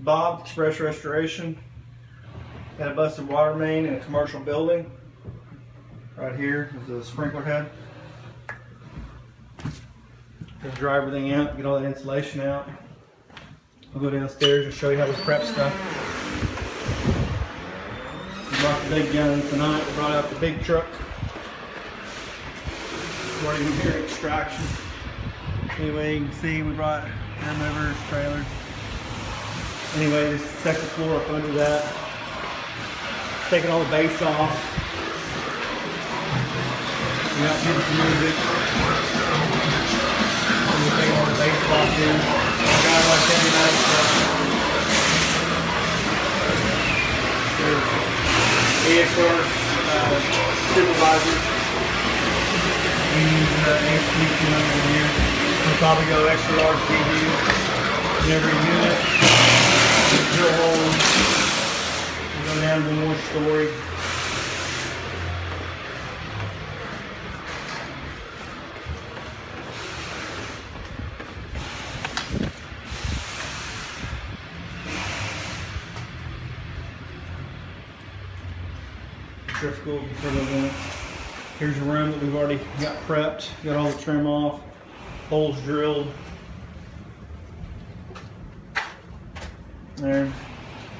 Bob, Express Restoration. Got a busted water main in a commercial building. Right here is the sprinkler head. Just dry everything out, get all the insulation out. I'll go downstairs and show you how we prep stuff. We brought the big gun tonight. We brought out the big truck. We're even here extraction. Anyway, you can see we brought air movers, trailers. Anyway, this second floor up under that. Taking all the base off. We're not getting to move it. We're taking all the base off in. Our guy like every night. There's ASR supervisors. We use HQ200 in here. We'll probably go extra large PV in every unit. Drill holes. We'll go down to one more story. Drift school for the event. Here's your room that we've already got prepped. Got all the trim off, holes drilled. There.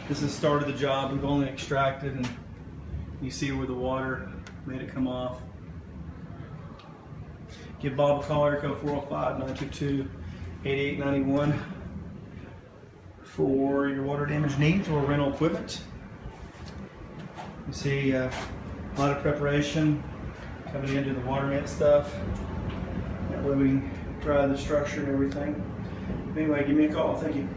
This is the start of the job. We've only extracted, and you see where the water made it come off. Give Bob a call, area code 405-922-8891 for your water damage needs or rental equipment. You see a lot of preparation coming into the water net stuff. That way we can dry the structure and everything. Anyway, give me a call. Thank you.